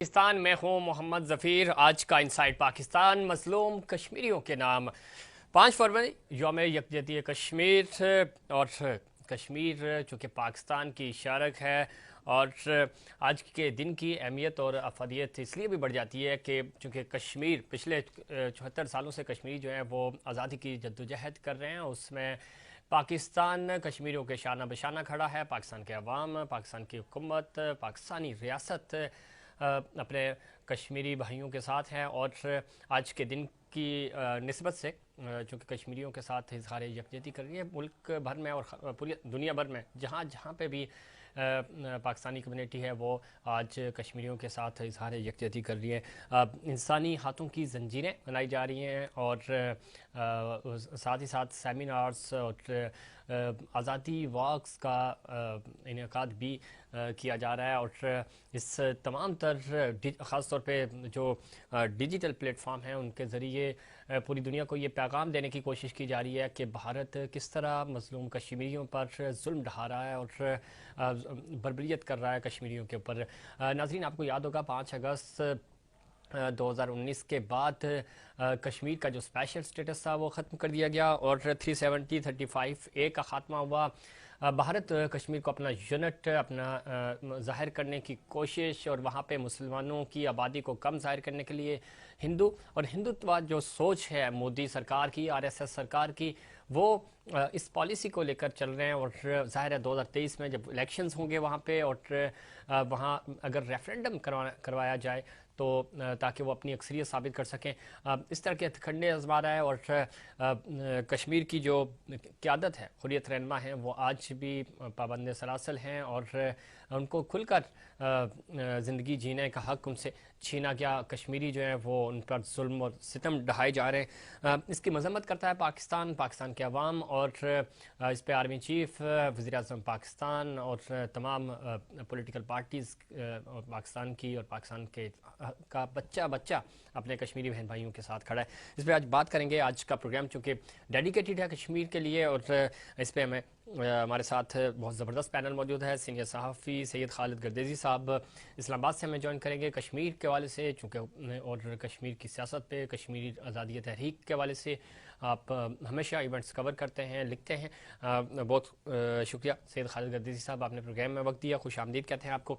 پاکستان میں ہوں محمد ظفیر۔ آج کا انسائٹ پاکستان مظلوم کشمیریوں کے نام۔ 5 فروری یوم یکجہتی کشمیر، اور کشمیر چونکہ پاکستان کی شارک ہے، اور آج کے دن کی اہمیت اور افادیت اس لیے بھی بڑھ جاتی ہے کہ چونکہ کشمیر پچھلے 74 سالوں سے کشمیری جو ہیں وہ آزادی کی جدوجہد کر رہے ہیں، اس میں پاکستان کشمیریوں کے شانہ بشانہ کھڑا ہے۔ پاکستان کے عوام، پاکستان کی حکومت، پاکستانی ریاست اپنے کشمیری بھائیوں کے ساتھ ہیں، اور آج کے دن کی نسبت سے چونکہ کشمیریوں کے ساتھ اظہار یکجہتی کر رہی ہے ملک بھر میں اور پوری دنیا بھر میں، جہاں جہاں پہ بھی پاکستانی کمیونٹی ہے وہ آج کشمیریوں کے ساتھ اظہار یکجہتی کر رہی ہے۔ انسانی ہاتھوں کی زنجیریں بنائی جا رہی ہیں، اور ساتھ ہی ساتھ سیمینارز اور آزادی واکس کا انعقاد بھی کیا جا رہا ہے، اور اس تمام تر خاص طور پہ جو ڈیجیٹل پلیٹ فارم ہیں ان کے ذریعے پوری دنیا کو یہ پیغام دینے کی کوشش کی جا رہی ہے کہ بھارت کس طرح مظلوم کشمیریوں پر ظلم ڈھا رہا ہے اور بربریت کر رہا ہے کشمیریوں کے اوپر۔ ناظرین، آپ کو یاد ہوگا 5 اگست 2019 کے بعد کشمیر کا جو اسپیشل سٹیٹس تھا وہ ختم کر دیا گیا، اور 370-35A کا خاتمہ ہوا۔ بھارت کشمیر کو اپنا یونٹ اپنا ظاہر کرنے کی کوشش، اور وہاں پہ مسلمانوں کی آبادی کو کم ظاہر کرنے کے لیے ہندو اور ہندوتوا جو سوچ ہے مودی سرکار کی، RSS سرکار کی، وہ اس پالیسی کو لے کر چل رہے ہیں۔ اور ظاہر ہے 2023 میں جب الیکشنز ہوں گے وہاں پہ، اور وہاں اگر ریفرینڈم کروایا جائے تو تاکہ وہ اپنی اکثریت ثابت کر سکیں، اس طرح کے ہتھکنڈے آزما رہا ہے۔ اور کشمیر کی جو قیادت ہے، حریت رہنما ہیں، وہ آج بھی پابند سلاسل ہیں، اور ان کو کھل کر زندگی جینے کا حق ان سے چھینا گیا۔ کشمیری جو ہیں وہ ان پر ظلم اور ستم ڈھائے جا رہے ہیں۔ اس کی مذمت کرتا ہے پاکستان کے عوام، اور اس پہ آرمی چیف، وزیر اعظم پاکستان اور تمام پولیٹیکل پارٹیز پاکستان کی اور پاکستان کا بچہ اپنے کشمیری بہن بھائیوں کے ساتھ کھڑا ہے۔ اس پہ آج بات کریں گے۔ آج کا پروگرام چونکہ ڈیڈیکیٹڈ ہے کشمیر کے لیے، اور اس پہ ہمارے ساتھ بہت زبردست پینل موجود ہے۔ سینئر صحافی سید خالد گردیزی صاحب اسلام آباد سے ہمیں جوائن کریں گے کشمیر کے حوالے سے، چونکہ اور کشمیر کی سیاست پہ، کشمیری آزادی تحریک کے حوالے سے آپ ہمیشہ ایونٹس کور کرتے ہیں، لکھتے ہیں۔ بہت شکریہ سید خالد گردیزی صاحب، آپ نے پروگرام میں وقت دیا، خوش آمدید کہتے ہیں آپ کو۔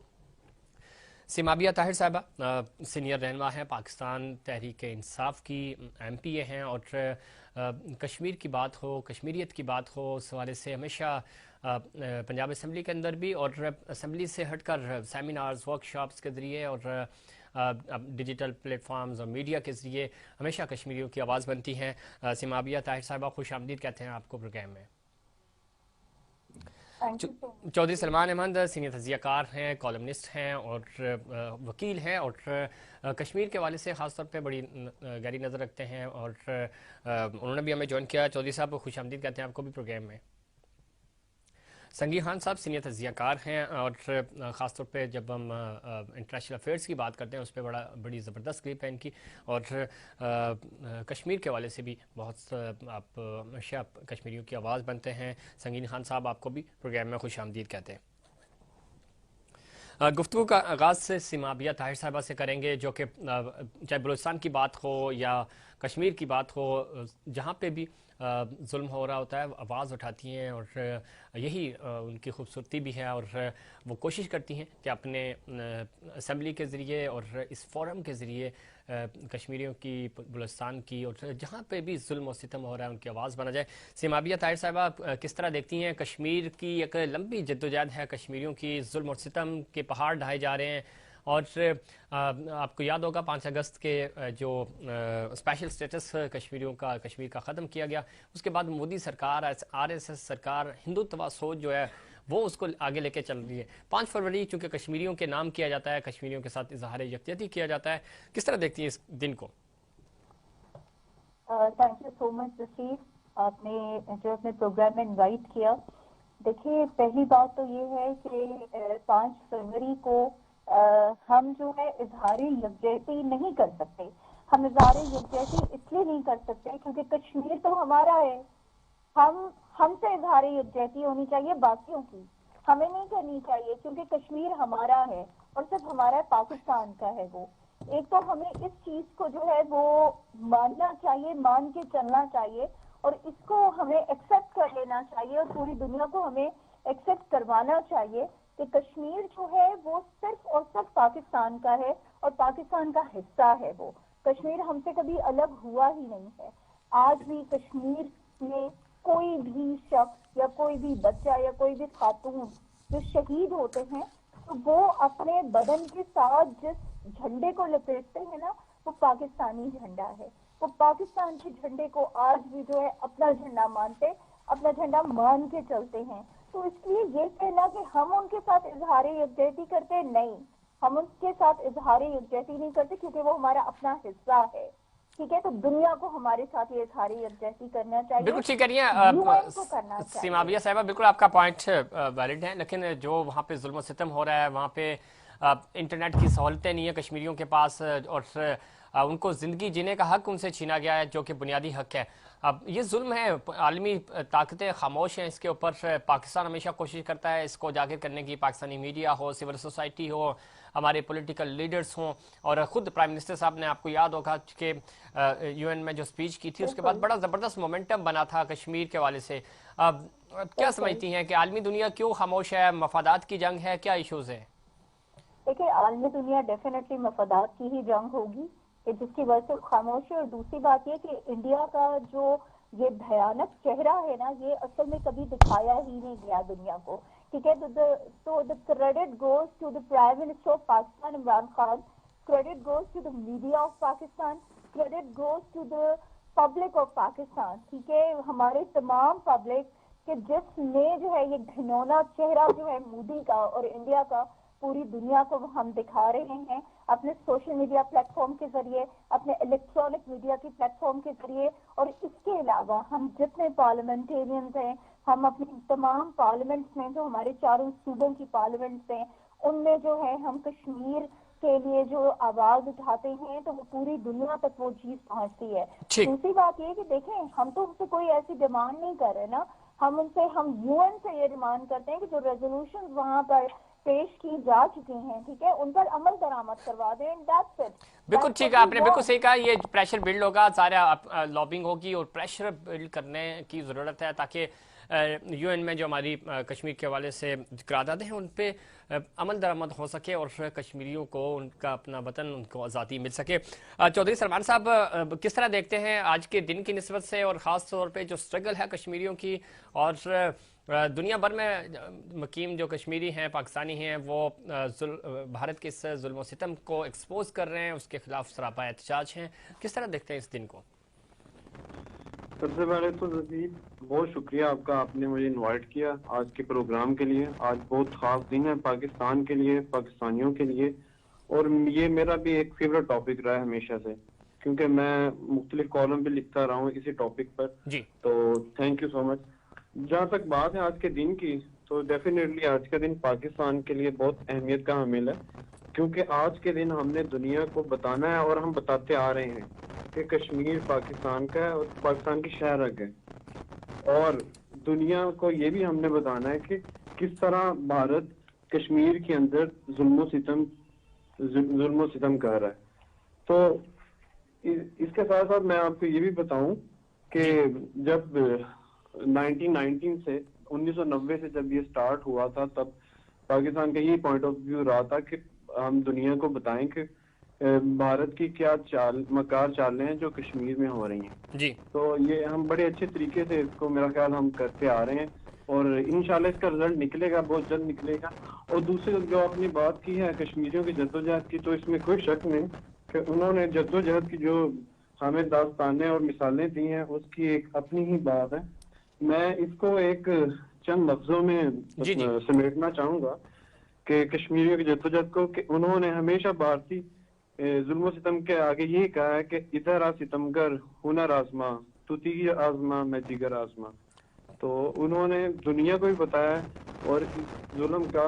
سیمابیہ طاہر صاحبہ سینئر رہنما ہیں، پاکستان تحریک انصاف کی MPA ہیں، اور کشمیر کی بات ہو، کشمیریت کی بات ہو، اس حوالے سے ہمیشہ پنجاب اسمبلی کے اندر بھی اور اسمبلی سے ہٹ کر سیمینارز، ورکشاپس کے ذریعے اور ڈیجیٹل پلیٹ فارمز اور میڈیا کے ذریعے ہمیشہ کشمیریوں کی آواز بنتی ہیں۔ سیمابیہ طاہر صاحبہ، خوش آمدید کہتے ہیں آپ کو پروگرام میں۔ چودھری سلمان احمد سینئر تجزیہ کار ہیں، کالمنسٹ ہیں اور وکیل ہیں، اور کشمیر کے حوالے سے خاص طور پہ بڑی گہری نظر رکھتے ہیں، اور انہوں نے بھی ہمیں جوائن کیا۔ چودھری صاحب خوش آمدید کہتے ہیں آپ کو بھی پروگرام میں۔ سنگی خان صاحب سینئر تجزیہ کار ہیں، اور خاص طور پہ جب ہم انٹرنیشنل افیئرس کی بات کرتے ہیں اس پہ بڑی زبردست کلپ ہے ان کی، اور کشمیر کے حوالے سے بھی بہت آپ ہمیشہ کشمیریوں کی آواز بنتے ہیں۔ سنگین خان صاحب، آپ کو بھی پروگرام میں خوش آمدید کہتے ہیں۔ گفتگو کا آغاز سے سیمابیہ طاہر صاحبہ سے کریں گے، جو کہ چاہے بلوچستان کی بات ہو یا کشمیر کی بات ہو، جہاں پہ بھی ظلم ہو رہا ہوتا ہے آواز اٹھاتی ہیں، اور یہی ان کی خوبصورتی بھی ہے، اور وہ کوشش کرتی ہیں کہ اپنے اسمبلی کے ذریعے اور اس فورم کے ذریعے کشمیریوں کی، بلوچستان کی، اور جہاں پہ بھی ظلم و ستم ہو رہا ہے ان کی آواز بنا جائے۔ سیمابیہ طاہر صاحبہ، کس طرح دیکھتی ہیں کشمیر کی ایک لمبی جدوجہد ہے، کشمیریوں کی ظلم اور ستم کے پہاڑ ڈھائے جا رہے ہیں، اور آپ کو یاد ہوگا 5 اگست کے جو اسپیشل سٹیٹس کشمیریوں کا، کشمیر کا ختم کیا گیا، اس کے بعد مودی سرکار، RSS سرکار، ہندوتوا سوچ جو ہے وہ اس کو آگے لے کے چل رہی ہے۔ 5 فروری چونکہ کشمیریوں کے نام کیا جاتا ہے، کشمیریوں کے ساتھ اظہار یکجہتی کیا جاتا ہے، کس طرح دیکھتی ہیں اس دن کو؟ تھینک یو سو مچ ظفیر، آپ نے جو اپنے پروگرام میں انوائٹ کیا۔ دیکھیے، پہلی بات تو یہ ہے کہ 5 فروری کو ہم جو ہے اظہار یکجہتی نہیں کر سکتے۔ ہم اظہار یکجہتی اس لیے نہیں کر سکتے کیونکہ کشمیر تو ہمارا ہے۔ ہم سے اظہار یکجہتی ہونی چاہیے باقیوں کی، ہمیں نہیں کرنی چاہیے کیونکہ کشمیر ہمارا ہے۔ اور صرف ہمارا پاکستان کا ہے وہ. ایک تو ہمیں اس چیز کو جو ہے وہ ماننا چاہیے, مان کے چلنا چاہیے, اور اس کو ہمیں ایکسپٹ کر لینا چاہیے, اور پوری دنیا کو ہمیں ایکسپٹ کروانا چاہیے کہ کشمیر جو ہے وہ صرف اور صرف پاکستان کا ہے اور پاکستان کا حصہ ہے. وہ کشمیر ہم سے کبھی الگ ہوا ہی نہیں ہے. آج بھی کشمیر میں کوئی بھی شخص یا کوئی بھی بچہ یا کوئی بھی خاتون جو شہید ہوتے ہیں تو وہ اپنے بدن کے ساتھ جس جھنڈے کو لپیٹتے ہیں نا, وہ پاکستانی جھنڈا ہے. وہ پاکستان کے جھنڈے کو آج بھی جو ہے اپنا جھنڈا مانتے, اپنا جھنڈا مان کے چلتے ہیں. تو اس لیے یہ کہنا کہ ہم ان کے ساتھ اظہار یکجہتی کرتے, نہیں, ہم ان کے ساتھ اظہار یکجہتی نہیں کرتے کیونکہ وہ ہمارا اپنا حصہ ہے. ٹھیک ہے, تو دنیا کو ہمارے ساتھ یہ اظہار یکجہتی کرنا چاہیے, بالکل ٹھیک کریے UN کو کرنا چاہیے. سیمابیہ صاحبہ, بالکل آپ کا پوائنٹ ویلڈ ہے, لیکن جو وہاں پہ ظلم و ستم ہو رہا ہے, وہاں پہ انٹرنیٹ کی سہولتیں نہیں ہیں کشمیریوں کے پاس, اور ان کو زندگی جینے کا حق ان سے چھینا گیا ہے جو کہ بنیادی حق ہے. اب یہ ظلم ہے, عالمی طاقتیں خاموش ہیں اس کے اوپر. پاکستان ہمیشہ کوشش کرتا ہے اس کو اجاگر کرنے کی, پاکستانی میڈیا ہو, سول سوسائٹی ہو, ہمارے پولیٹیکل لیڈرز ہوں, اور خود پرائم منسٹر صاحب نے, آپ کو یاد ہوگا کہ UN میں جو سپیچ کی تھی اس کے بعد بڑا زبردست مومنٹم بنا تھا کشمیر کے حوالے سے. اب کیا سمجھتی ہیں کہ عالمی دنیا کیوں خاموش ہے؟ مفادات کی جنگ ہے, کیا ایشوز ہیں؟ دیکھیں, عالمی دنیا ڈیفینیٹلی مفادات کی ہی جنگ ہوگی کہ جس کی وجہ سے خاموش ہے. اور دوسری بات یہ کہ انڈیا کا جو یہ بھیانک چہرہ ہے نا, یہ اصل میں کبھی دکھایا ہی نہیں گیا دنیا کو. ٹھیک ہے, تو the credit goes to the Prime Minister of Pakistan, Imran Khan. Credit goes to the media of Pakistan. Credit goes to the public of Pakistan. ٹھیک ہے, ہمارے تمام پبلک کہ جس نے جو ہے یہ گھنونا چہرہ جو ہے مودی کا اور انڈیا کا پوری دنیا کو ہم دکھا رہے ہیں اپنے سوشل میڈیا پلیٹ فارم کے ذریعے, اپنے الیکٹرانک میڈیا کی پلیٹ فارم کے ذریعے, اور اس کے علاوہ ہم جتنے پارلیمنٹیرینز ہیں, ہم اپنی تمام پارلیمنٹس میں جو ہمارے چاروں صوبوں کی پارلیمنٹس ہیں ان میں جو ہے ہم کشمیر کے لیے جو آواز اٹھاتے ہیں تو وہ پوری دنیا تک وہ چیز پہنچتی ہے. دوسری بات یہ کہ دیکھیں, ہم تو ان سے کوئی ایسی ڈیمانڈ نہیں کر رہے نا, ہم UN سے یہ ڈیمانڈ کرتے ہیں کہ جو ریزولوشن وہاں پر پیش کی جا چکی ہیں, ٹھیک ہے, ان پر عمل درآمد کروا دیں. بالکل ٹھیک ہے, آپ نے بالکل صحیح کہا. یہ پریشر بلڈ ہوگا, سارا لابنگ ہوگی اور پریشر بلڈ کرنے کی ضرورت ہے تاکہ UN میں جو ہماری کشمیر کے حوالے سے قراردادیں ہیں ان پہ عمل درآمد ہو سکے اور کشمیریوں کو ان کا اپنا وطن, ان کو آزادی مل سکے. چودھری سلمان صاحب, کس طرح دیکھتے ہیں آج کے دن کی نسبت سے, اور خاص طور پہ جو سٹرگل ہے کشمیریوں کی, اور دنیا بھر میں مقیم جو کشمیری ہیں, پاکستانی ہیں, وہ بھارت کے اس ظلم و ستم کو ایکسپوز کر رہے ہیں, اس کے خلاف سراپا احتجاج ہیں, کس طرح دیکھتے ہیں اس دن کو؟ سب سے پہلے تو زبید بہت شکریہ آپ کا, آپ نے مجھے انوائٹ کیا آج کے پروگرام کے لیے. آج بہت خاص دن ہے پاکستان کے لیے, پاکستانیوں کے لیے, اور یہ میرا بھی ایک فیوریٹ ٹاپک رہا ہے ہمیشہ سے, کیونکہ میں مختلف کالم بھی لکھتا رہا ہوں اسی ٹاپک پر. جی, تو تھینک یو سو مچ. جہاں تک بات ہے آج کے دن کی, تو ڈیفینیٹلی آج کا دن پاکستان کے لیے بہت اہمیت کا حامل ہے, کیونکہ آج کے دن ہم نے دنیا کو بتانا ہے, اور ہم بتاتے آ رہے ہیں کہ کشمیر پاکستان کا ہے اور پاکستان کی شہرک ہے, اور دنیا کو یہ بھی ہم نے بتانا ہے کہ کس طرح بھارت کشمیر کے اندر ظلم و ستم کر رہا ہے. تو اس کے ساتھ ساتھ میں آپ کو یہ بھی بتاؤں کہ جب 1990 سے 1990 سے جب یہ سٹارٹ ہوا تھا, تب پاکستان کا یہ پوائنٹ آف ویو رہا تھا کہ ہم دنیا کو بتائیں کہ بھارت کی کیا مکار چالیں ہیں جو کشمیر میں ہو رہی ہیں. جی, تو یہ ہم بڑے اچھے طریقے سے اس کو میرا خیال ہم کرتے آ رہے ہیں, اور انشاءاللہ اس کا رزلٹ نکلے گا, بہت جلد نکلے گا. اور دوسری جو آپ نے بات کی ہے کشمیریوں کی جدوجہد کی, تو اس میں کوئی شک نہیں کہ انہوں نے جدوجہد کی جو ہمیں داستانیں اور مثالیں دی ہیں اس کی ایک اپنی ہی بات ہے. میں اس کو ایک چند لفظوں میں سمیٹنا چاہوں گا کہ کشمیریوں کی جدوجہد کو, کہ انہوں نے ہمیشہ بھارتی ظلم و ستم کے آگے یہی کہا ہے کہ ادھر آ ستمگر ہنر آزما, تو تیر آزما میں جگر آزما. تو انہوں نے دنیا کو بھی بتایا اور اس ظلم کا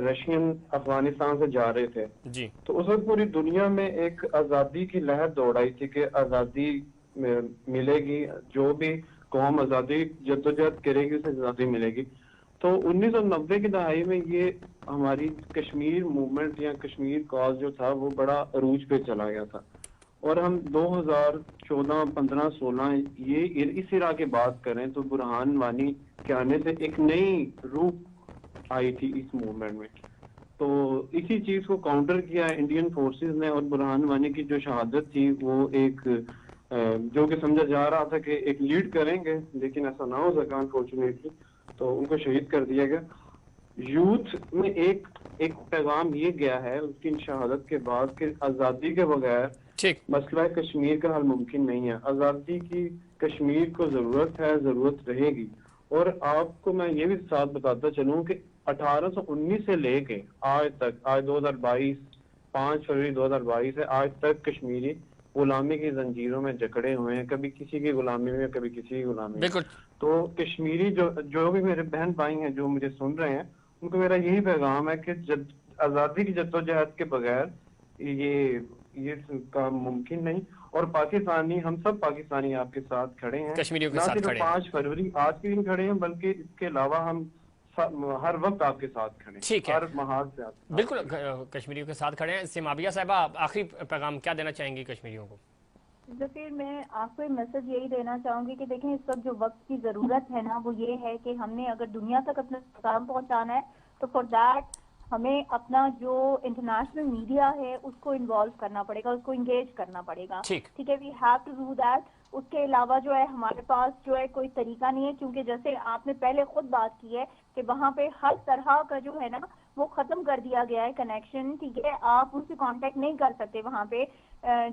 رشین افغانستان سے جا رہے تھے جی تو اس وقت پوری دنیا میں ایک آزادی کی لہر دوڑائی تھی کہ آزادی ملے گی، جو بھی قوم آزادی جدوجہد کرے گی اسے آزادی ملے گی. تو 1990 کی دہائی میں یہ ہماری کشمیر موومنٹ یا کشمیر کاز جو تھا وہ بڑا عروج پہ چلا گیا تھا، اور ہم 2014 15 16 یہ اسی راہ کی بات کریں تو برہان وانی کے آنے سے ایک نئی روح آئی تھی اس موومنٹ میں. تو اسی چیز کو کاؤنٹر کیا انڈین فورسز نے، اور برہان وانی کی جو شہادت تھی وہ ایک جو کہ سمجھا جا رہا تھا کہ ایک لیڈ کریں گے، لیکن ایسا نہ ہو سکا انفارچونیٹلی، تو ان کو شہید کر دیا گیا. یوتھ میں ایک پیغام یہ گیا ہے اس کی شہادت کے بعد کہ آزادی کے بغیر مسئلہ کشمیر کا حل ممکن نہیں ہے. آزادی کی کشمیر کو ضرورت ہے، ضرورت رہے گی. اور آپ کو میں یہ بھی ساتھ بتاتا چلوں کہ 1819 سے لے کے آج تک، آج 2022 5 فروری 2022 سے آج تک کشمیری غلامی کی زنجیروں میں جکڑے ہوئے ہیں، کبھی کسی کی غلامی میں، کبھی کسی کی غلامی میں. تو کشمیری جو بھی میرے بہن بھائی ہیں جو مجھے سن رہے ہیں، ان کو میرا یہی پیغام ہے کہ آزادی کی جدوجہد کے بغیر یہ کام ممکن نہیں. اور پاکستانی، ہم سب پاکستانی آپ کے ساتھ کھڑے ہیں، کشمیریوں کے نہ ساتھ صرف کھڑے ہیں. 5 فروری آج کے دن کھڑے ہیں، بلکہ اس کے علاوہ ہم ہر وقت آپ کے ساتھ کھڑے ہیں. ٹھیک ہے، ہر محاذ سے بالکل کشمیریوں کے ساتھ کھڑے ہیں. سمابیہ صاحبہ، آخری پیغام کیا دینا چاہیں گی کشمیریوں کو؟ ظفیر، میں آپ کو میسج یہی دینا چاہوں گی کہ دیکھیں اس وقت جو وقت کی ضرورت ہے نا وہ یہ ہے کہ ہم نے اگر دنیا تک اپنا پیغام پہنچانا ہے تو فار دیٹ ہمیں اپنا جو انٹرنیشنل میڈیا ہے اس کو انوالو کرنا پڑے گا، اس کو انگیج کرنا پڑے گا. ٹھیک ہے، we have to do that. اس کے علاوہ جو ہے ہمارے پاس جو ہے کوئی طریقہ نہیں ہے، کیونکہ جیسے آپ نے پہلے خود بات کی ہے کہ وہاں پہ ہر طرح کا جو ہے نا وہ ختم کر دیا گیا ہے کنیکشن. ٹھیک ہے، آپ ان سے کانٹیکٹ نہیں کر سکتے وہاں پہ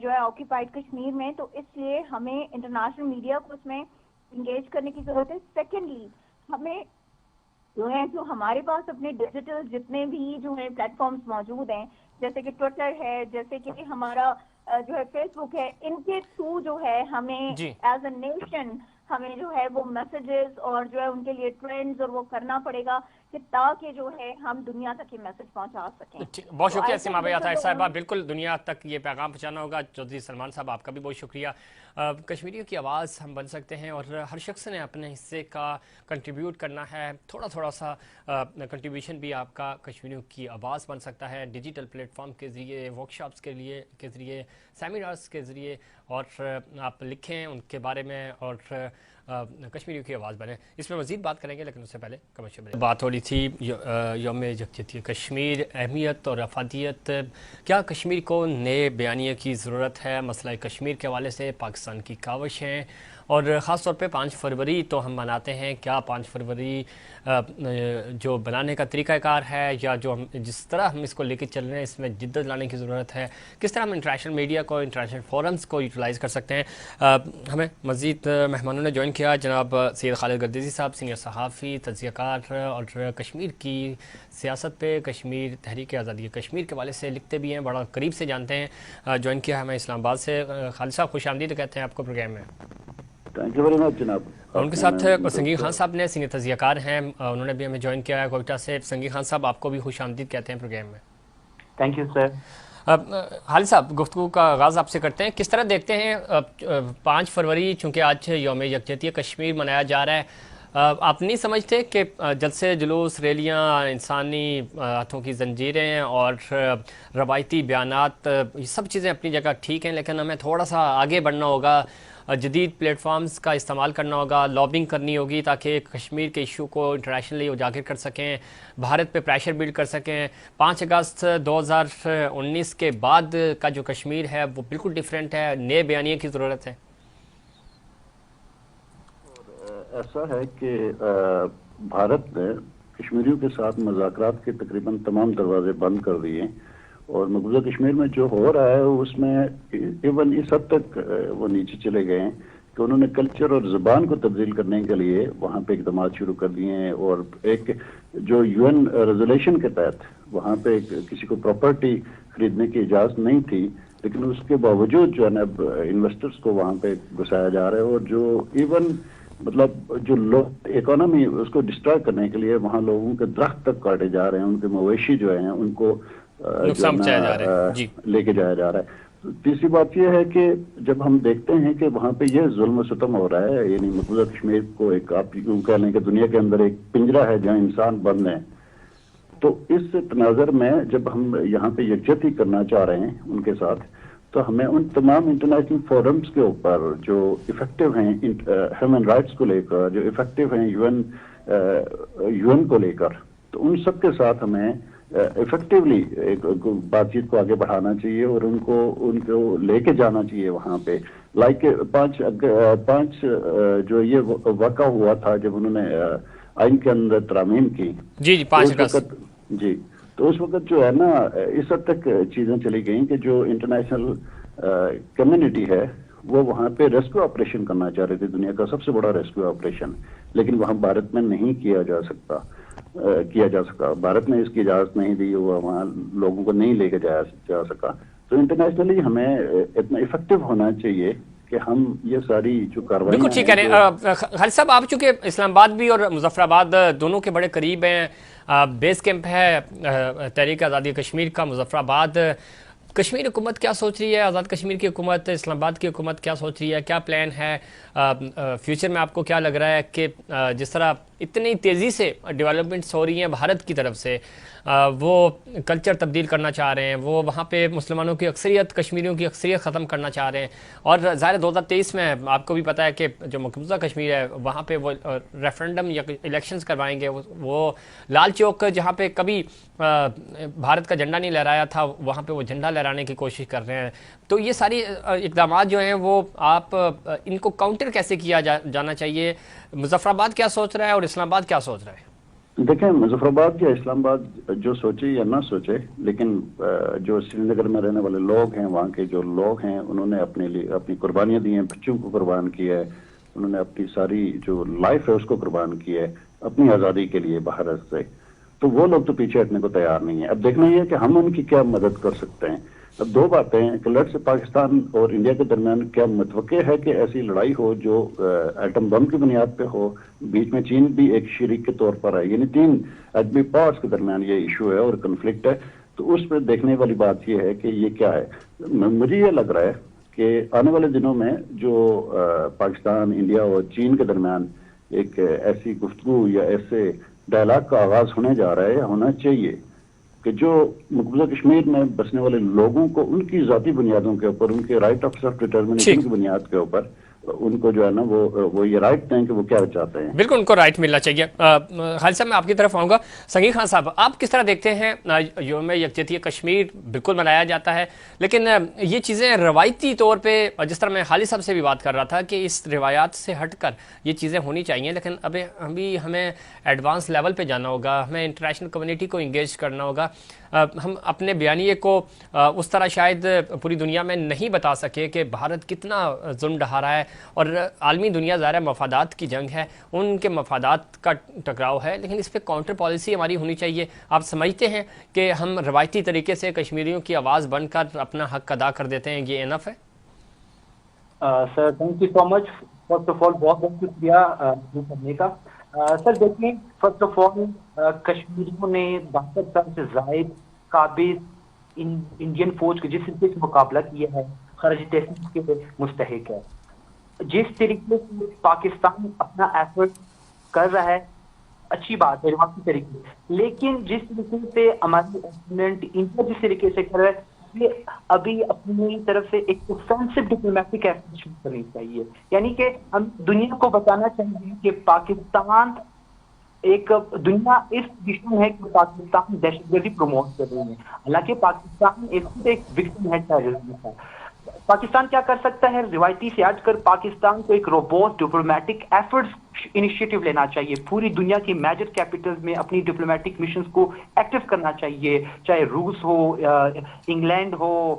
جو ہے آکوپائڈ کشمیر میں. تو اس لیے ہمیں انٹرنیشنل میڈیا کو اس میں انگیج کرنے کی ضرورت ہے. سیکنڈلی، ہمیں جو ہے جو ہمارے پاس اپنے ڈیجیٹل جتنے بھی جو ہے پلیٹ فارمز موجود ہیں، جیسے کہ ٹویٹر ہے، جیسے کہ ہمارا جو ہے فیس بک ہے، ان کے تھرو جو ہے ہمیں ایز اے نیشن ہمیں جو ہے وہ میسیجز اور جو ہے ان کے لیے ٹرینڈز اور وہ کرنا پڑے گا کہ تاکہ جو ہے ہم دنیا تک یہ میسج پہنچا سکیں. بہت شکریہ سمابیہ طاہر صاحبہ. بالکل دنیا تک یہ پیغام پہنچانا ہوگا. چودھری سلمان صاحب، آپ کا بھی بہت شکریہ. کشمیریوں کی آواز ہم بن سکتے ہیں، اور ہر شخص نے اپنے حصے کا کنٹریبیوٹ کرنا ہے. تھوڑا سا کنٹریبیوشن بھی آپ کا کشمیریوں کی آواز بن سکتا ہے، ڈیجیٹل پلیٹ فارم کے ذریعے، ورک شاپس کے ذریعے، سیمینارز کے ذریعے. اور آپ لکھیں ان کے بارے میں اور کشمیریوں کی آواز بنے. اس میں مزید بات کریں گے، لیکن اس سے پہلے کمرشل بریک. بات ہو رہی تھی یوم یکجہتی کشمیر، اہمیت اور افادیت. کیا کشمیر کو نئے بیانیے کی ضرورت ہے؟ مسئلہ کشمیر کے حوالے سے پاکستان کی کاوش ہیں، اور خاص طور پہ 5 فروری تو ہم مناتے ہیں. کیا 5 فروری جو بنانے کا طریقہ کار ہے، یا جو جس طرح ہم اس کو لے کے چل رہے ہیں، اس میں جدت لانے کی ضرورت ہے؟ کس طرح ہم انٹرنیشنل میڈیا کو، انٹرنیشنل فورمز کو یوٹیلائز کر سکتے ہیں؟ ہمیں مزید مہمانوں نے جوائن کیا. جناب سید خالد گردیزی صاحب، سینئر صحافی، تجزیہ کار، اور کشمیر کی سیاست پہ، کشمیر، تحریک آزادی کشمیر کے حوالے سے لکھتے بھی ہیں، بڑا قریب سے جانتے ہیں. جوائن کیا ہمیں اسلام آباد سے. خالد صاحب، خوش آمدید کہتے ہیں آپ کو پروگرام میں. تھینک یو ویری مچ جناب. ان کے ساتھ سنگی خان صاحب نے، سینئر تجزیہ کار ہیں، انہوں نے بھی ہمیں جوائن کیا ہے کوئٹہ سے. سنگی خان صاحب، آپ کو بھی خوش آمدید کہتے ہیں پروگرام میں. Thank you sir. خالد صاحب، گفتگو کا آغاز آپ سے کرتے ہیں. کس طرح دیکھتے ہیں 5 فروری، چونکہ آج یوم یکجہتی کشمیر منایا جا رہا ہے، آپ نہیں سمجھتے کہ جلسے، جلوس، ریلیاں، انسانی ہاتھوں کی زنجیریں اور روایتی بیانات، یہ سب چیزیں اپنی جگہ ٹھیک ہیں، لیکن ہمیں تھوڑا سا آگے بڑھنا ہوگا، جدید پلیٹ فارمز کا استعمال کرنا ہوگا، لابنگ کرنی ہوگی تاکہ کشمیر کے ایشو کو انٹرنیشنلی اجاگر کر سکیں، بھارت پہ پریشر بلڈ کر سکیں. 5 اگست 2019 کے بعد کا جو کشمیر ہے وہ بالکل ڈیفرنٹ ہے، نئے بیانیے کی ضرورت ہے. ایسا ہے کہ بھارت نے کشمیریوں کے ساتھ مذاکرات کے تقریباً تمام دروازے بند کر دیے، اور مقبوضہ کشمیر میں جو ہو رہا ہے اس میں ایون اس حد تک وہ نیچے چلے گئے ہیں کہ انہوں نے کلچر اور زبان کو تبدیل کرنے کے لیے وہاں پہ اقدامات شروع کر دیے ہیں. اور ایک جو UN ریزولیشن کے تحت وہاں پہ کسی کو پراپرٹی خریدنے کی اجازت نہیں تھی، لیکن اس کے باوجود جو ہے نا انویسٹرز کو وہاں پہ گھسایا جا رہا ہے. اور جو ایون مطلب جو لوگ اکانومی اس کو ڈسٹرائے کرنے کے لیے وہاں لوگوں کے درخت تک کاٹے جا رہے ہیں، ان کے مویشی جو ہیں ان کو لے کے جایا جا رہا ہے۔ تیسری بات یہ ہے کہ جب ہم دیکھتے ہیں کہ وہاں پہ یہ ظلم و ستم ہو رہا ہے، یعنی مقبوضہ کشمیر کو ایک آپ یوں کہہ لیں کہ دنیا کے اندر ایک پنجرہ ہے جہاں انسان بند ہیں، تو اس تناظر میں جب ہم یہاں پہ یکجہتی کرنا چاہ رہے ہیں ان کے ساتھ، تو ہمیں ان تمام انٹرنیشنل فورمز کے اوپر جو افیکٹو ہیں ہیومن رائٹس کو لے کر، جو افیکٹو ہیں یو این کو لے کر، تو ان سب کے ساتھ ہمیں افیکٹولی ایک بات چیت کو آگے بڑھانا چاہیے اور ان کو لے کے جانا چاہیے وہاں پہ۔ لائک 5 جو یہ واقعہ ہوا تھا جب انہوں نے آئین کے اندر ترامیم کی، جی 5 اگست، جی، تو اس وقت جو ہے نا اس حد تک چیزیں چلی گئیں کہ جو انٹرنیشنل کمیونٹی ہے وہ وہاں پہ ریسکیو آپریشن کرنا چاہ رہے تھے، دنیا کا سب سے بڑا ریسکیو آپریشن، لیکن وہاں بھارت میں نہیں کیا جا سکا۔ بھارت نے اس کی اجازت نہیں دی، وہاں لوگوں کو نہیں لے کے جا سکا۔ تو انٹرنیشنلی ہمیں اتنا افیکٹو ہونا چاہیے کہ ہم یہ ساری جو کاروائیاں بالکل ٹھیک کہہ رہے ہیں خالد صاحب۔ آپ چونکہ اسلام آباد بھی اور مظفر آباد دونوں کے بڑے قریب ہیں، بیس کیمپ ہے تحریک آزادی کشمیر کا مظفر آباد، کشمیر حکومت کیا سوچ رہی ہے؟ آزاد کشمیر کی حکومت، اسلام آباد کی حکومت کیا سوچ رہی ہے؟ کیا پلان ہے فیوچر میں؟ آپ کو کیا لگ رہا ہے کہ جس طرح اتنی تیزی سے ڈیولپمنٹس ہو رہی ہیں بھارت کی طرف سے، وہ کلچر تبدیل کرنا چاہ رہے ہیں، وہ وہاں پہ مسلمانوں کی اکثریت، کشمیریوں کی اکثریت ختم کرنا چاہ رہے ہیں، اور ظاہر 2023 میں آپ کو بھی پتہ ہے کہ جو مقبوضہ کشمیر ہے وہاں پہ وہ ریفرنڈم یا الیکشنز کروائیں گے، وہ لال چوک جہاں پہ کبھی بھارت کا جھنڈا نہیں لہرایا تھا وہاں پہ وہ جھنڈا لہرانے کی کوشش کر رہے ہیں۔ تو یہ ساری اقدامات جو ہیں وہ آپ ان کو کاؤنٹر کیسے کیا جانا چاہیے؟ مظفر آباد کیا سوچ رہا ہے اور اسلام آباد کیا سوچ رہا ہے؟ دیکھیں، مظفر آباد یا اسلام آباد جو سوچے یا نہ سوچے، لیکن جو سری نگر میں رہنے والے لوگ ہیں، وہاں کے جو لوگ ہیں، انہوں نے اپنی قربانیاں دی ہیں، بچوں کو قربان کیا ہے، انہوں نے اپنی ساری جو لائف ہے اس کو قربان کیا ہے اپنی آزادی کے لیے بھارت سے، تو وہ لوگ تو پیچھے ہٹنے کو تیار نہیں ہیں۔ اب دیکھنا یہ ہے کہ ہم ان کی کیا مدد کر سکتے ہیں۔ اب 2 باتیں ہیں کہ لیٹس سے پاکستان اور انڈیا کے درمیان کیا متوقع ہے کہ ایسی لڑائی ہو جو ایٹم بم کی بنیاد پہ ہو، بیچ میں چین بھی ایک شریک کے طور پر ہے، یعنی 3 ایٹمی پاورز کے درمیان یہ ایشو ہے اور کنفلکٹ ہے، تو اس پہ دیکھنے والی بات یہ ہے کہ یہ کیا ہے۔ مجھے یہ لگ رہا ہے کہ آنے والے دنوں میں جو پاکستان، انڈیا اور چین کے درمیان ایک ایسی گفتگو یا ایسے ڈائلاگ کا آغاز ہونے جا رہا ہے، ہونا چاہیے کہ جو مقبوضہ کشمیر میں بسنے والے لوگوں کو ان کی ذاتی بنیادوں کے اوپر، ان کے رائٹ آف سیلف ڈٹرمنیشن کی بنیاد کے اوپر، ان کو جو ہے نا وہ یہ رائٹ دیں کہ وہ کیا چاہتے ہیں۔ بالکل ان کو رائٹ ملنا چاہیے۔ خالد صاحب میں آپ کی طرف آؤں گا۔ سنگی خان صاحب، آپ کس طرح دیکھتے ہیں یوم یکجہتی کشمیر بالکل منایا جاتا ہے، لیکن یہ چیزیں روایتی طور پہ، جس طرح میں خالد صاحب سے بھی بات کر رہا تھا کہ اس روایات سے ہٹ کر یہ چیزیں ہونی چاہیے، لیکن ابھی ہمیں ایڈوانس لیول پہ جانا ہوگا، ہمیں انٹرنیشنل کمیونٹی کو انگیج کرنا ہوگا۔ ہم اپنے بیانیے کو اس طرح شاید پوری دنیا میں نہیں بتا سکے کہ بھارت کتنا ظلم ڈھا رہا ہے، اور عالمی دنیا ظاہر مفادات کی جنگ ہے، ان کے مفادات کا ٹکراؤ ہے، لیکن اس پہ کاؤنٹر پالیسی ہماری ہونی چاہیے۔ آپ سمجھتے ہیں کہ ہم روایتی طریقے سے کشمیریوں کی آواز بن کر اپنا حق ادا کر دیتے ہیں، یہ انف ہے؟ Sir thank you so much. First of all بہت بہت شکریہ کرنے کا۔ سر دیکھیں، فرسٹ آف آل کشمیریوں نے 62 سال سے زائد قابض انڈین فوج کے جس طریقے سے مقابلہ کیا ہے، خراج تحسین کے مستحق ہے۔ جس طریقے سے پاکستان اپنا ایفرٹ کر رہا ہے، اچھی بات ہے روایتی طریقے سے، لیکن جس طریقے سے ہماری اوپوننٹ انڈیا جس طریقے سے کر رہا ہے، یہ ابھی اپنی طرف سے ایک اوفینسو ڈپلومیٹک ایفرٹ کرنی چاہیے، یعنی کہ ہم دنیا کو بتانا چاہیے کہ پاکستان ایک دنیا اس پوزیشن ہے کہ پاکستان دہشت گردی پروموٹ کر رہی ہے، حالانکہ پاکستان ایک وکٹم ہے ٹیررزم کا۔ پاکستان کیا کر سکتا ہے؟ روایتی سے ہٹ کر پاکستان کو ایک روبوسٹ ڈپلومیٹک ایفرٹس انیشیٹو لینا چاہیے، پوری دنیا کی میجر کیپٹلز میں اپنی ڈپلومیٹک مشنز کو ایکٹیو کرنا چاہیے، چاہے روس ہو، انگلینڈ ہو،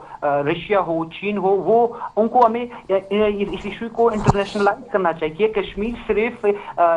رشیا ہو، چین ہو، وہ ان کو ہمیں اس ایشو کو انٹرنیشنلائز کرنا چاہیے۔ کشمیر صرف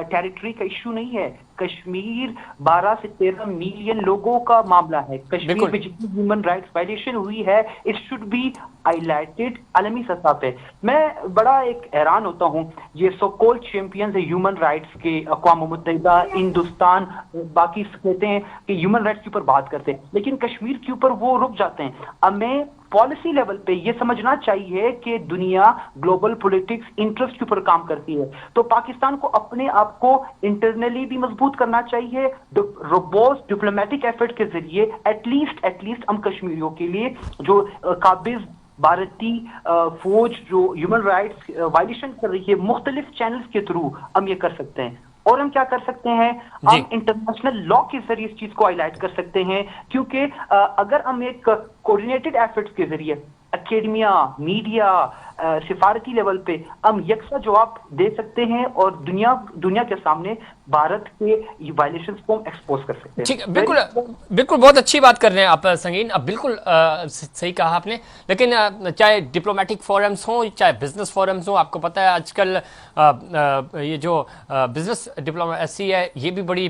ٹیریٹری کا ایشو نہیں ہے، کشمیر 12 سے 13 ملین لوگوں کا معاملہ ہے. کشمیر میں جتنی ہیومن رائٹس وائلیشن ہوئی ہے it should be highlighted عالمی سطح پہ. میں بڑا ایک حیران ہوتا ہوں یہ سو کول چیمپئنز ہیومن رائٹس کے اقوام متحدہ ہندوستان باقی کہتے ہیں کہ ہیومن رائٹس کے اوپر بات کرتے ہیں لیکن کشمیر کے اوپر وہ رک جاتے ہیں. ہمیں پالیسی لیول پہ یہ سمجھنا چاہیے کہ دنیا گلوبل پولیٹکس انٹرسٹ کے اوپر کام کرتی ہے تو پاکستان کو اپنے آپ کو انٹرنلی بھی مضبوط کرنا چاہیے. روبوسٹ ڈپلومیٹک ایفرٹ کے ذریعے ایٹ لیسٹ ہم کشمیریوں کے لیے جو قابض بھارتی فوج جو ہیومن رائٹس وائلیشن کر رہی ہے مختلف چینلز کے تھرو ہم یہ کر سکتے ہیں. اور ہم کیا کر سکتے ہیں ہم انٹرنیشنل لا کے ذریعے اس چیز کو ہائی لائٹ کر سکتے ہیں کیونکہ اگر ہم ایک کوآرڈینیٹڈ ایفرٹس کے ذریعے اکیڈمیا میڈیا سفارتی لیول پہ ہم یکساں جواب دے سکتے ہیں اور دنیا کے سامنے بھارت کے وائلیشنز کو ہم ایکسپوز کر سکتے ہیں. ٹھیک ہے, بالکل بہت اچھی بات کر رہے ہیں آپ سنگین. اب بالکل صحیح کہا آپ نے, لیکن چاہے ڈپلومیٹک فورمز ہوں چاہے بزنس فورمز ہوں, آپ کو پتہ ہے آج کل یہ جو بزنس ڈپلومیسی ہے یہ بھی بڑی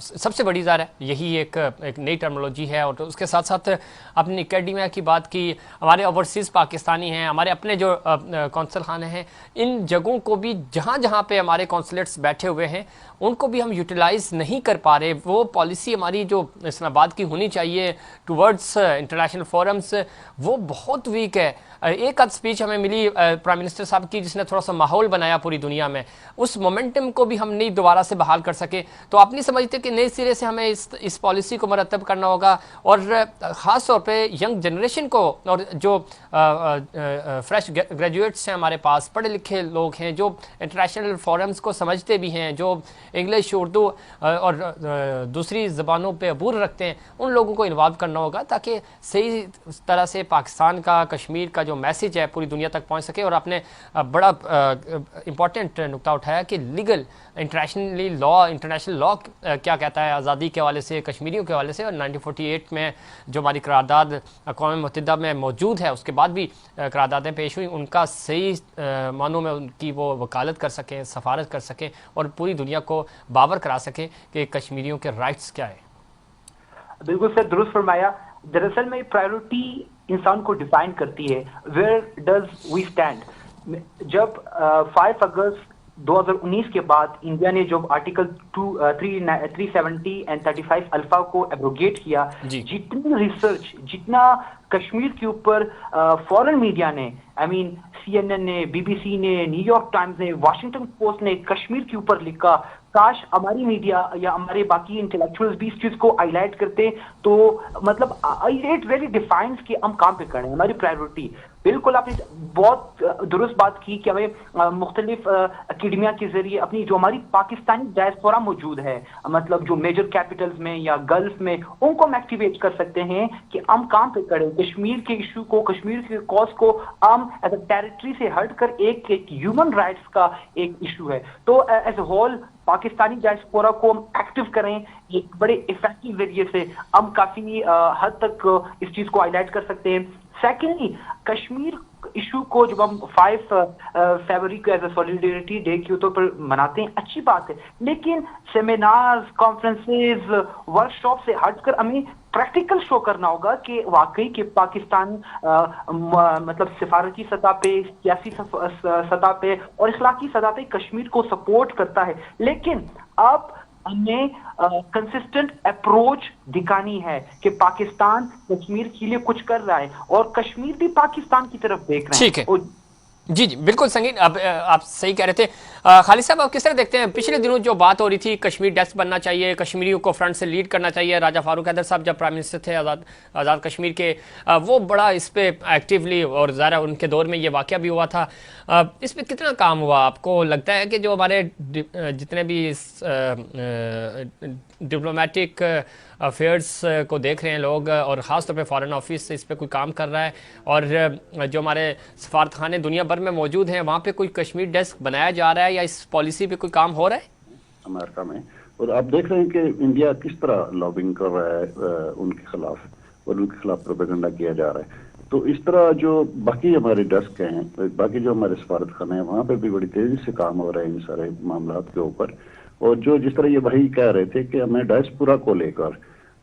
سب سے بڑی ظاہر ہے یہی ایک نئی ٹرمنالوجی ہے. اور اس کے ساتھ ساتھ آپ نے اکیڈمیا کی بات کی, ہمارے اوورسیز پاکستانی ہیں, ہمارے اپنے جو کونسل خانے ہیں, ان جگہوں کو بھی جہاں جہاں پہ ہمارے کونسلیٹس بیٹھے ہوئے ہیں ان کو بھی ہم یوٹیلائز نہیں کر پا رہے. وہ پالیسی ہماری جو اسلام آباد کی ہونی چاہیے ٹورڈز انٹرنیشنل فورمز وہ بہت ویک ہے. ایک آدھ اسپیچ ہمیں ملی پرائم منسٹر صاحب کی جس نے تھوڑا سا ماحول بنایا پوری دنیا میں, اس مومنٹم کو بھی ہم نہیں دوبارہ سے بحال کر سکے. تو آپ نہیں سمجھتے کہ نئے سرے سے ہمیں اس پالیسی کو مرتب کرنا ہوگا اور خاص طور پہ ینگ جنریشن کو, اور جو فریش گریجویٹس ہیں ہمارے پاس, پڑھے لکھے لوگ ہیں جو انٹرنیشنل فورمز کو سمجھتے بھی ہیں, جو انگلش اردو اور دوسری زبانوں پہ عبور رکھتے ہیں, ان لوگوں کو انوالو کرنا ہوگا تاکہ صحیح طرح سے پاکستان کا کشمیر کا جو میسیج ہے پوری دنیا تک پہنچ سکے. اور آپ نے بڑا امپورٹنٹ نقطہ اٹھایا کہ لیگل انٹرنیشنل لا کیا کہتا ہے آزادی کے حوالے سے, کشمیریوں کے حوالے سے. اور 1948 میں جو ہماری قرارداد اقوام متحدہ میں موجود ہے اس کے بعد بھی قراردادیں پیش ہوئیں, ان کا صحیح معنوں میں ان کی وہ وکالت کر سکیں, سفارت کر سکیں اور پوری دنیا کو باور کرا سکیں کہ کشمیریوں کے رائٹس کیا ہیں. بالکل سر, درست فرمایا. دراصل میں پرائیورٹی انسان کو ڈیفائن کرتی ہے, ویئر ڈز وی اسٹینڈ. جب 5 اگست 2019 کے بعد انڈیا نے جو آرٹیکل 370 اینڈ 35 الفا کو ایبروگیٹ کیا, جتنی ریسرچ جتنا کشمیر کے اوپر فورن میڈیا نے, CNN نے, BBC نے, نیو یارک ٹائمز نے, واشنگٹن پوسٹ نے کشمیر کے اوپر لکھا, کاش ہماری میڈیا یا ہمارے باقی انٹلیکچوئلز بھی اس چیز کو ہائی لائٹ کرتے. تو مطلب اٹ ریلی ڈیفائنس کہ ہم کام پہ کریں, ہماری پرائیورٹی. بالکل آپ نے بہت درست بات کی کہ ہمیں مختلف اکیڈمیا کے ذریعے اپنی جو ہماری پاکستانی ڈائسپورا موجود ہے, مطلب جو میجر کیپٹلز میں یا گلف میں, ان کو ہم ایکٹیویٹ کر سکتے ہیں کہ ہم کام پہ کریں. کشمیر کے ایشو کو, کشمیر کے کاز کو ہم ایز اے ٹیریٹری سے ہٹ کر ایک ہیومن رائٹس کا ایک ایشو ہے. تو as a whole Pakistani diaspora کو ہم ایکٹیو کریں, ایک بڑے افیکٹو ذریعے سے ہم کافی حد تک اس چیز کو ہائی لائٹ کر سکتے ہیں. سیکنڈلی, کشمیر ایشو کو جب ہم 5 فیبروری کو ایز اے سولیڈیریٹی ڈے کے طور پر مناتے ہیں, اچھی بات ہے, لیکن سیمینارز, کانفرنسز, ورک شاپ سے ہٹ کر ہمیں پریکٹیکل شو کرنا ہوگا کہ واقعی کہ پاکستان مطلب سفارتی سطح پہ, سیاسی سطح پہ اور اخلاقی سطح پہ کشمیر کو سپورٹ کرتا ہے. لیکن اب ہمیں کنسسٹنٹ اپروچ دکھانی ہے کہ پاکستان کشمیر کے لیے کچھ کر رہا ہے اور کشمیر بھی پاکستان کی طرف دیکھ رہے ہیں. ٹھیک ہے, جی بالکل سنگین. اب آپ صحیح کہہ رہے تھے. خالد صاحب آپ کس طرح دیکھتے ہیں پچھلے دنوں جو بات ہو رہی تھی کشمیر ڈیسک بننا چاہیے, کشمیریوں کو فرنٹ سے لیڈ کرنا چاہیے, راجہ فاروق حیدر صاحب جب پرائم منسٹر تھے آزاد کشمیر کے, وہ بڑا اس پہ ایکٹیولی, اور ظاہر ان کے دور میں یہ واقعہ بھی ہوا تھا, اس پہ کتنا کام ہوا؟ آپ کو لگتا ہے کہ جو ہمارے جتنے بھی ڈپلومیٹک افیئرس کو دیکھ رہے ہیں لوگ, اور خاص طور پہ فارن آفس اس پہ کوئی کام کر رہا ہے, اور جو ہمارے سفارت خانے دنیا بھر میں موجود ہیں وہاں پہ کوئی کشمیر ڈیسک بنایا جا رہا ہے یا اس پالیسی پہ کوئی کام ہو رہا ہے امریکہ میں؟ اور آپ دیکھ رہے ہیں کہ انڈیا کس طرح لابنگ کر رہا ہے ان کے خلاف, اور ان کے خلاف پروپیگنڈا کیا جا رہا ہے. تو اس طرح جو باقی ہمارے ڈیسک ہیں, باقی جو ہمارے سفارت خانے ہیں, وہاں پہ بھی بڑی تیزی سے کام ہو رہا ہے ان سارے معاملات کے اوپر. اور جو جس طرح یہ بھائی کہہ رہے تھے کہ ہمیں ڈائسپورا کو لے کر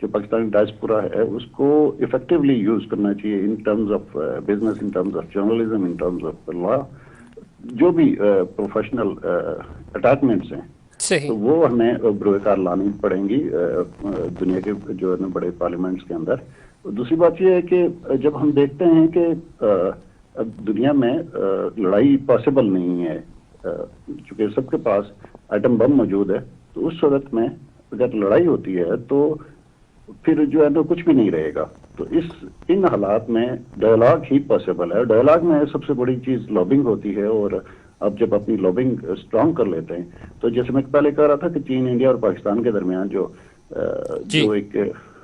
جو پاکستانی ڈائسپورا ہے اس کو افیکٹولی یوز کرنا چاہیے in terms of business, in terms of journalism, in terms of law, جو بھی پروفیشنل اٹیچمنٹس ہیں صحیح، تو وہ ہمیں بروئے کار لانی پڑیں گی دنیا کے جو ہے بڑے پارلیمنٹس کے اندر۔ دوسری بات یہ ہے کہ جب ہم دیکھتے ہیں کہ اب دنیا میں لڑائی پاسبل نہیں ہے، چونکہ سب کے پاس ایٹم بم موجود ہے، تو اس صورت میں اگر لڑائی ہوتی ہے تو پھر جو ہے نا کچھ بھی نہیں رہے گا۔ تو ان حالات میں ڈائلاگ ہی پاسبل ہے۔ ڈائلاگ میں سب سے بڑی چیز لابنگ ہوتی ہے، اور اب جب اپنی لابنگ اسٹرانگ کر لیتے ہیں تو جیسے میں پہلے کہہ رہا تھا کہ چین، انڈیا اور پاکستان کے درمیان جو ایک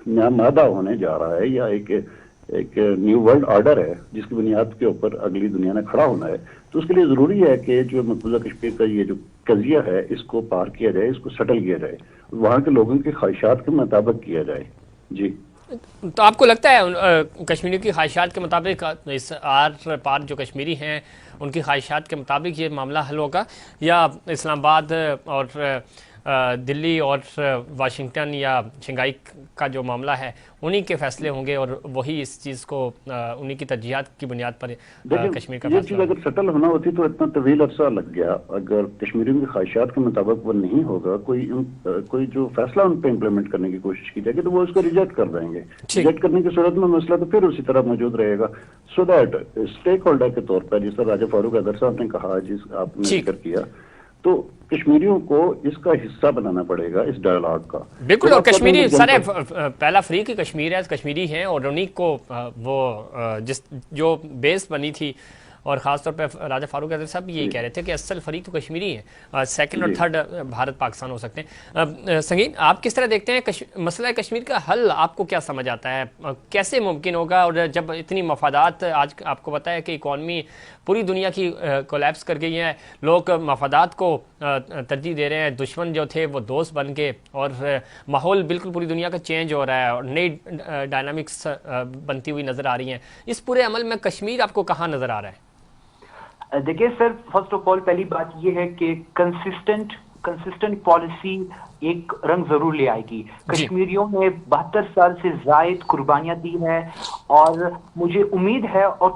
نیا معاہدہ ہونے جا رہا ہے یا ایک نیو ورلڈ آرڈر ہے جس کی بنیاد کے اوپر اگلی دنیا نے کھڑا ہونا ہے، تو اس کے لیے ضروری ہے کہ جو مقبوضہ کشمیر کا یہ جو قضیہ ہے اس کو پار کیا جائے، اس کو سیٹل کیا جائے، وہاں کے لوگوں کی خواہشات کے مطابق کیا جائے۔ جی، تو آپ کو لگتا ہے کشمیریوں کی خواہشات کے مطابق اس آر پار جو کشمیری ہیں ان کی خواہشات کے مطابق یہ معاملہ حل ہوگا، یا اسلام آباد اور دلی اور واشنگٹن یا شنگھائی کا جو معاملہ ہے انہی کے فیصلے ہوں گے اور وہی اس چیز کو انہی کی ترجیحات کی بنیاد پر کشمیر کا یہ فیصلہ چیز اگر سیٹل ہونا ہوتی تو اتنا طویل عرصہ لگ گیا۔ اگر کشمیریوں کی خواہشات کے مطابق وہ نہیں ہوگا، کوئی جو فیصلہ ان پہ امپلیمنٹ کرنے کی کوشش کی جائے گی تو وہ اس کو ریجیکٹ کر دیں گے۔ ریجیکٹ کرنے کی صورت میں مسئلہ تو پھر اسی طرح موجود رہے گا۔ سو دیٹ اسٹیک ہولڈر کے طور پر جس طرح راجہ فاروق حیدر صاحب نے کہا، جس آپ نے ذکر کیا، تو کشمیریوں کو اس کا حصہ بنانا پڑے گا اس ڈائلاگ کا۔ بالکل، اور کشمیری سر پہلا فریق ہی کشمیر ہے، کشمیری ہیں، اور انہی کو وہ جو بیس بنی تھی، اور خاص طور پہ راجہ فاروق حیدر صاحب بھی یہی کہہ رہے تھے کہ اصل فریق تو کشمیری ہے، سیکنڈ اور تھرڈ بھارت پاکستان ہو سکتے ہیں۔ سنگین، آپ کس طرح دیکھتے ہیں مسئلہ کشمیر کا حل؟ آپ کو کیا سمجھ آتا ہے کیسے ممکن ہوگا؟ اور جب اتنی مفادات، آج آپ کو پتہ ہے کہ اکانومی پوری دنیا کی کولیپس کر گئی ہے، لوگ مفادات کو ترجیح دے رہے ہیں، دشمن جو تھے وہ دوست بن گئے، اور ماحول بالکل پوری دنیا کا چینج ہو رہا ہے اور نئی ڈائنامکس بنتی ہوئی نظر آ رہی ہیں، اس پورے عمل میں کشمیر آپ کو کہاں نظر آ رہا ہے؟ دیکھیے سر، فرسٹ آف آل پہلی بات یہ ہے کہ کنسسٹنٹ پالیسی ایک رنگ ضرور لے آئے گی۔ کشمیریوں نے 72 سال سے زائد قربانیاں دی ہیں، اور مجھے امید ہے، اور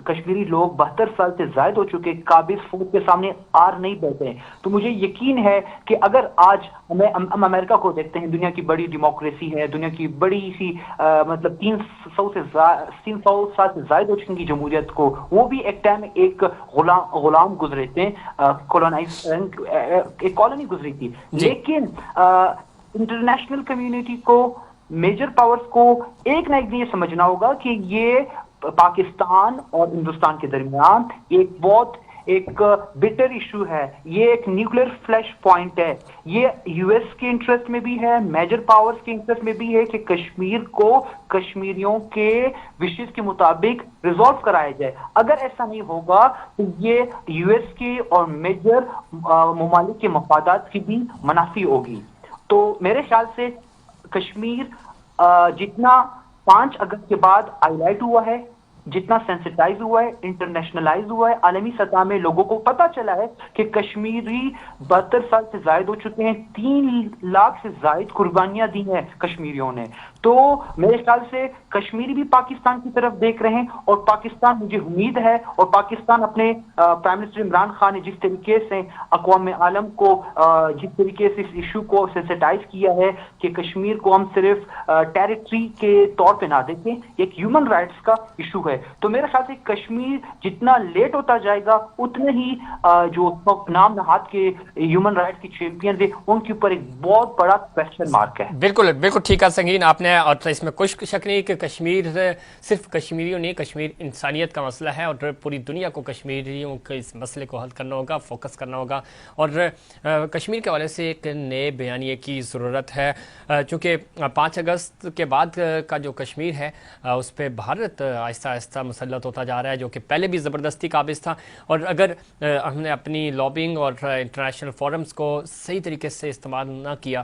کشمیری لوگ 72 سال سے زائد ہو چکے، قابض فوج کے سامنے آر نہیں بیٹھے ہیں، تو مجھے یقین ہے کہ اگر آج ہم امریکہ کو دیکھتے ہیں، دنیا کی بڑی ڈیموکریسی ہے، دنیا کی بڑی سی مطلب 300 سال سے زائد ہو چکی جمہوریت کو، وہ بھی ایک ٹائم ایک غلام گزرے تھے، ایک کالونی گزری تھی، لیکن انٹرنیشنل کمیونٹی کو، میجر پاورز کو ایک نہ ایک دن یہ سمجھنا ہوگا کہ یہ پاکستان اور ہندوستان کے درمیان ایک بٹر ایشو ہے، یہ ایک نیوکلیر فلیش پوائنٹ ہے، یہ یو ایس کے انٹرسٹ میں بھی ہے، میجر پاورز کے انٹرسٹ میں بھی ہے کہ کشمیر کو کشمیریوں کے وشز کے مطابق ریزالو کرایا جائے۔ اگر ایسا نہیں ہوگا تو یہ یو ایس کے اور میجر ممالک کے مفادات کی بھی منافی ہوگی۔ تو میرے خیال سے کشمیر جتنا 5 اگست کے بعد ہائی لائٹ ہوا ہے، جتنا سینسٹائز ہوا ہے، انٹرنیشنلائز ہوا ہے، عالمی سطح میں لوگوں کو پتا چلا ہے کہ کشمیری 72 سال سے زائد ہو چکے ہیں، 3 لاکھ سے زائد قربانیاں دی ہیں کشمیریوں نے، تو میرے خیال سے کشمیری بھی پاکستان کی طرف دیکھ رہے ہیں، اور پاکستان، مجھے امید ہے، اور پاکستان اپنے پرائم منسٹر عمران خان نے جس طریقے سے اقوام عالم کو جس طریقے سے اس ایشو کو سینسٹائز کیا ہے کہ کشمیر کو ہم صرف ٹیریٹری کے طور پہ نہ دیکھیں، ایک ہیومن رائٹس کا ایشو ہے، تو میرے خیال سے کشمیر جتنا لیٹ ہوتا جائے گا اتنے ہی جو نام نہاد کے ہیومن رائٹ کی چیمپئن ہیں ان کے اوپر ایک بہت بڑا کوسچن مارک ہے۔ بالکل ٹھیک ہے سنگین، آپ نے، اور اس میں کچھ شک نہیں کہ کشمیر صرف کشمیریوں نہیں، کشمیر انسانیت کا مسئلہ ہے، اور پوری دنیا کو کشمیریوں کے اس مسئلے کو حل کرنا ہوگا، فوکس کرنا ہوگا، اور کشمیر کے حوالے سے ایک نئے بیانیے کی ضرورت ہے، چونکہ 5 اگست کے بعد کا جو کشمیر ہے اس پہ بھارت آہستہ آہستہ مسلط ہوتا جا رہا ہے، جو کہ پہلے بھی زبردستی قابض تھا، اور اگر ہم نے اپنی لابنگ اور انٹرنیشنل فورمز کو صحیح طریقے سے استعمال نہ کیا